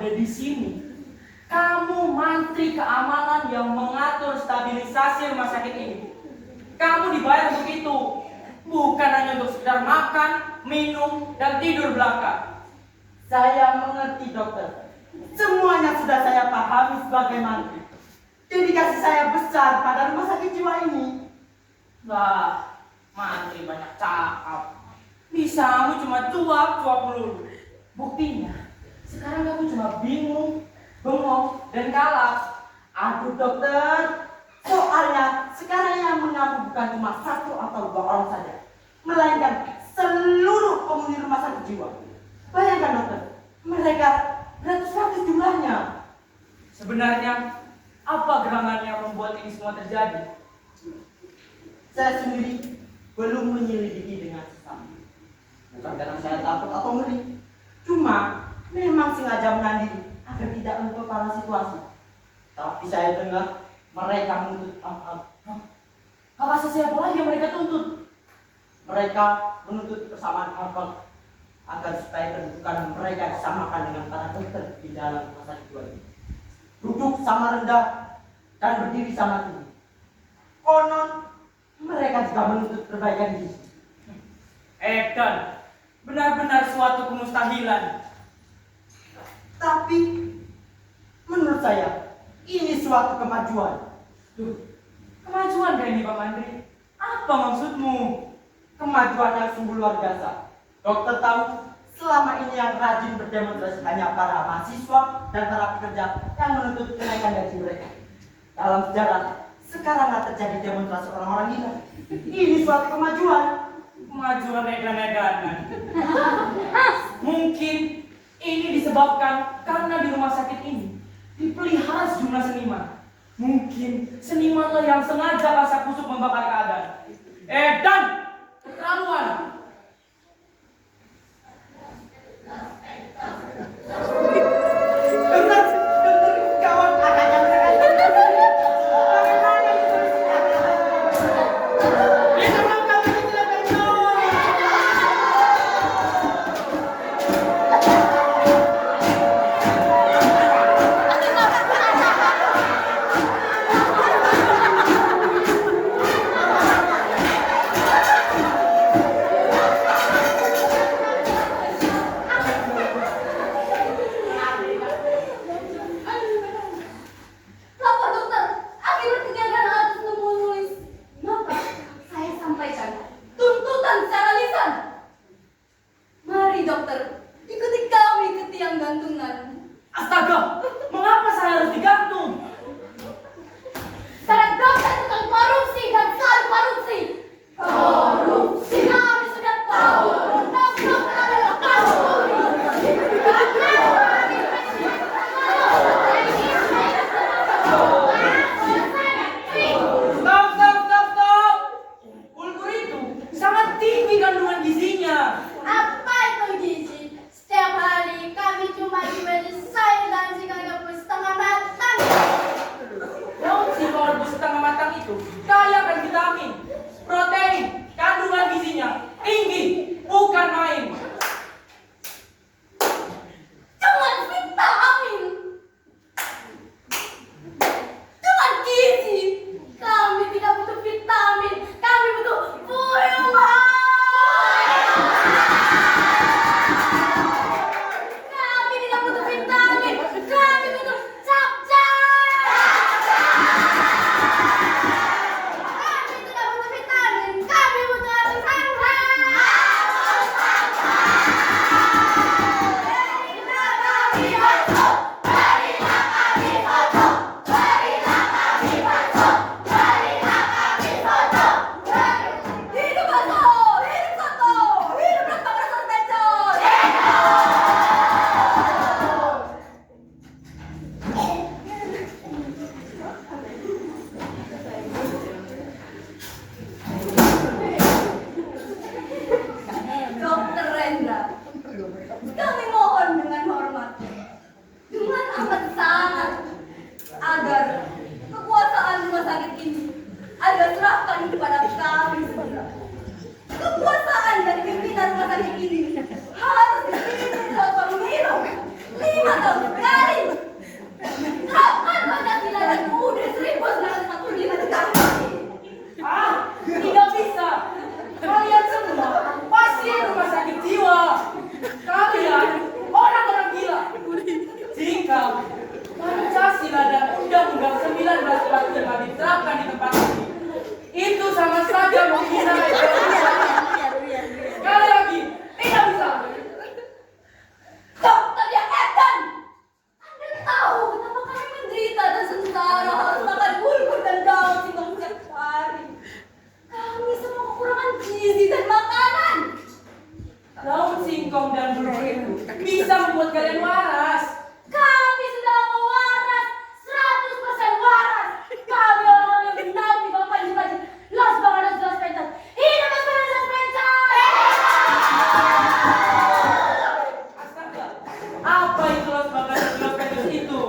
ada di sini. Kamu mantri keamanan yang mengatur stabilisasi rumah sakit ini. Kamu dibayar untuk itu, bukan hanya untuk sekedar makan, minum, dan tidur belaka. Saya mengerti, dokter. Semuanya sudah saya pahami sebagai mantri. Dedikasi saya besar pada rumah sakit jiwa ini. Wah, mantri banyak cakap. Bisamu cuma cuap-cuap melulu. Buktinya, sekarang kamu cuma bingung, bengong, dan kalah. Aduh, dokter. Soalnya sekarang yang mengaku bukan cuma satu atau dua orang saja, melainkan seluruh penghuni rumah sakit jiwa. Bayangkan, dokter, mereka beratus-ratus jumlahnya. Sebenarnya, apa gerangan yang membuat ini semua terjadi? Saya sendiri belum menyelidiki dengan sesama. Bukan karena saya takut atau ngeri, cuma memang sengaja menahan diri agar tidak memperparah situasi. Tapi saya dengar mereka menuntut Hak asasi apa lagi yang mereka tuntut? mereka menuntut persamaan hak agar supaya kedudukan mereka disamakan dengan para dokter di dalam rumah sakit jiwa ini. Duduk sama rendah dan berdiri sama tinggi. Konon mereka juga menuntut perbaikan gizi. Edan, benar-benar suatu kemustahilan. Tapi menurut saya ini suatu kemajuan. Duh, kemajuan kayak ini Pak Mandri. Apa maksudmu? Kemajuan yang sungguh luar biasa. Dokter tahu selama ini yang rajin berdemonstrasi hanya para mahasiswa dan para pekerja yang menuntut kenaikan gaji mereka. Dalam sejarah, sekarang terjadi demonstrasi orang-orang gila. Ini suatu kemajuan. Kemajuan edan-edanan. Mungkin ini disebabkan karena di rumah sakit ini dipelihara sejumlah seniman. Mungkin senimanlah yang sengaja kasak kusuk membakar keadaan. Edan, keterlaluan. Dokter, kawan agaknya mereka. Lapor dokter, akibat kegiatan alat menulis. Maka saya sampaikan tuntutan secara lisan. Mari dokter, ikuti kami ke tiang gantungan. Astaga, mengapa saya harus digantung? Karena dokter tentang korupsi dan selalu korupsi. Korupsi. Kami sudah tahu. Dokter adalah korupsi. Stop. Ulkur itu sangat tinggi kandungan gizinya. Apa itu gizi? Setiap hari kami cuma diberi sayur dan jika gabus setengah matang. kalian waras. Kami sudah waras, 100% waras. Kami orang yang benar di bawah panji-panji Los Bangados Los Pentas. Hidup Los Bangados Los Pentas! Astaga, apa itu Los Bangados Los Pentas itu?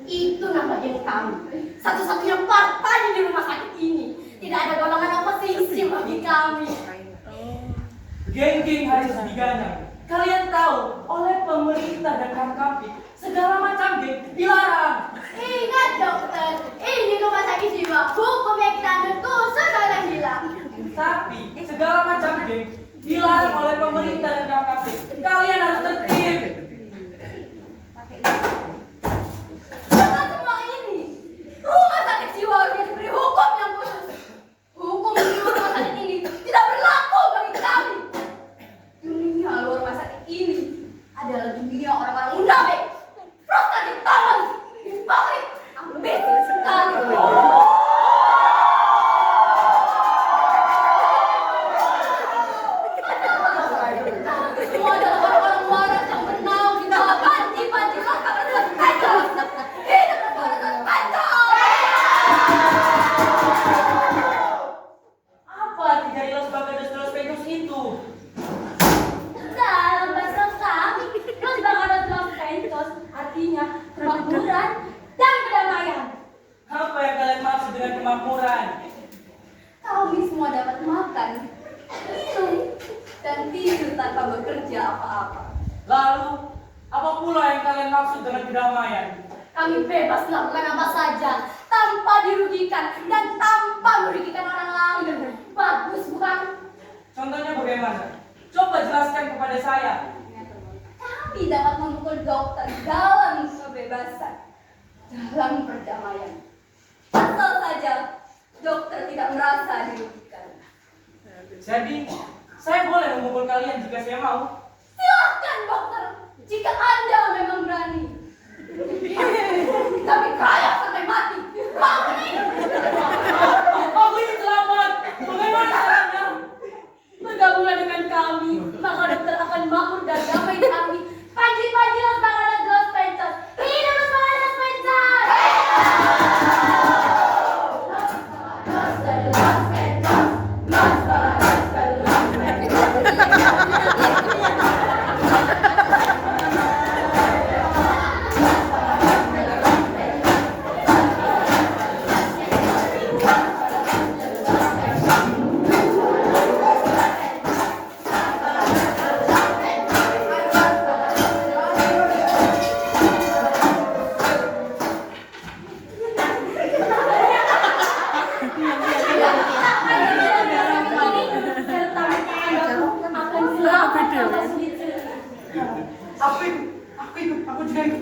Itu nama geng kami. Satu-satunya partai di rumah sakit ini. Tidak ada golongan oposisi bagi kami. Geng-geng harus diganang. Kalian tahu, oleh pemerintah dan Kamkapit, segala macam geng dilarang. Ingat dokter, ini rumah sakit jiwa. Hukum yang kita anut khusus orang gila. Tapi segala macam geng dilarang oleh pemerintah dan Kamkapit. Kalian harus tertib. Dengan semua ini, rumah sakit jiwa harus diberi hukum yang khusus. Hukum di rumah sakit ini tidak berlaku bagi kami. Dunia luar rumah sakit ini adalah dunia orang-orang munafik, prostatik tangan, hipokrit, ambis sekali. Semua adalah orang-orang waras yang bernaung di bawah panji-panji Los Bangados Los Pentas. Hidup Los Bangados Los Pentas! Apa arti dari Los Bangados Los Pentas itu? Dalam bahasa kami, Los Bangados Los Pentas artinya kemakmuran dan kedamaian. Apa yang kalian maksud dengan kemakmuran? Kami semua dapat makan, minum, dan tidur tanpa bekerja apa-apa. Lalu, apa pula yang kalian maksud dengan kedamaian? Kami bebas melakukan apa saja tanpa dirugikan dan tanpa merugikan orang lain. Bagus bukan? Contohnya bagaimana? Coba jelaskan kepada saya. Kami dapat memukul dokter dalam kebebasan, dalam perdamaian. Asal saja dokter tidak merasa dirugikan. Jadi, saya boleh memukul kalian jika saya mau. Silahkan dokter, jika Anda memang berani. Tapi kaya sampai mati. Mati! Aku ingin selamat. Bagaimana caranya? Bergabunglah dengan kami, maka dokter akan makmur dan damai di kami. Panji-panji Los Bangados Los Pentas. Hidup Los Bangados Los Pentas! Los Bangados Los Pentas. Los Bangados Los Aku juga ikut.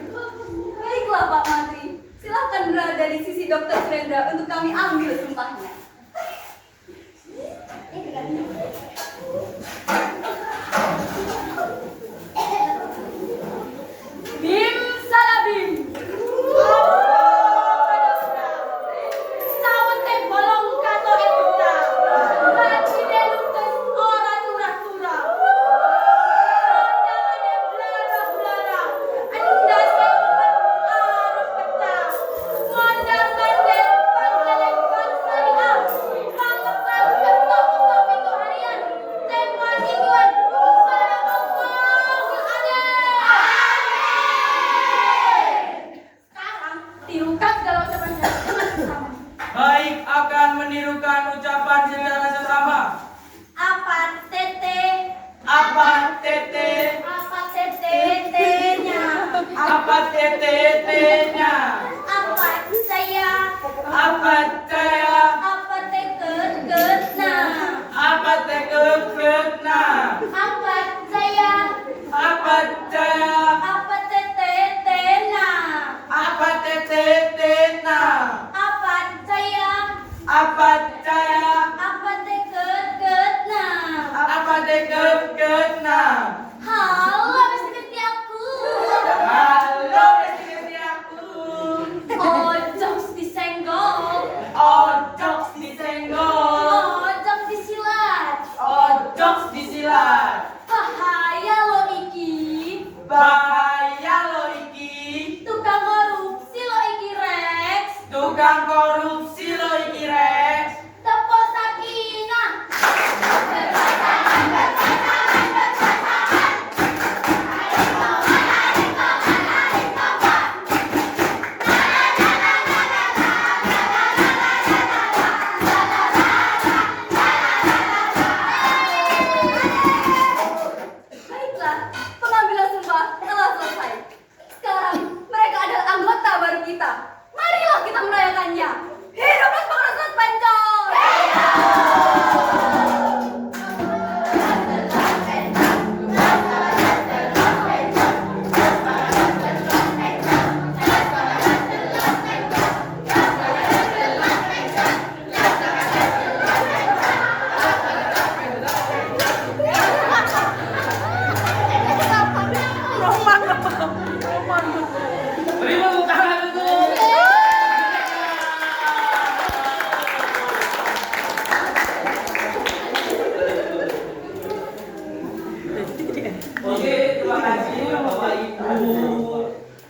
Baiklah Pak Menteri, silakan berada di sisi Dokter Surendra untuk kami ambil sumpahnya. Bim salabim. Sawete bolong kato eputa. Mati delukes ora tura-tura. Pandangane blara-blara. Anda semen arep pecah. Mondar mandir pangkeleng pangsari Tukang korupsi lo iki rek. Tepuk sakinah. Baiklah, pengambilan sumpah telah selesai. Sekarang mereka adalah anggota baru kita. Marilah kita merayakannya. Hiduplah pengarang suspension. Beri tepuk tangan untuk. Oke, terima kasih Bapak Ibu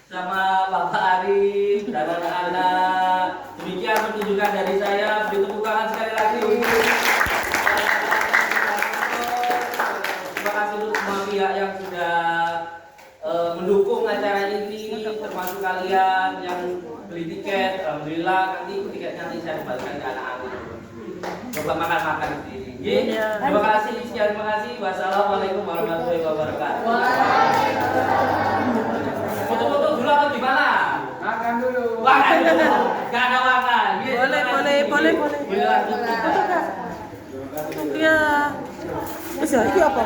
sama Bapak Arif dan anak-anak. Demikian pertunjukan dari saya. Beri tepuk tangan sekali lagi untuk terima kasih untuk semua pihak yang sudah mendukung acara ini, termasuk kalian yang beli tiket. Alhamdulillah nanti tiketnya nanti saya kembalikan ke anak-anak. Coba makan-makan sendiri. Terima kasih, sekian terima kasih. Wassalamualaikum warahmatullahi wabarakatuh. Foto-foto dulu atau gimana? Makan dulu. Makan dulu. Gak ada makan. Boleh. Boleh lanjut. Ya. Wis ya, iki apa?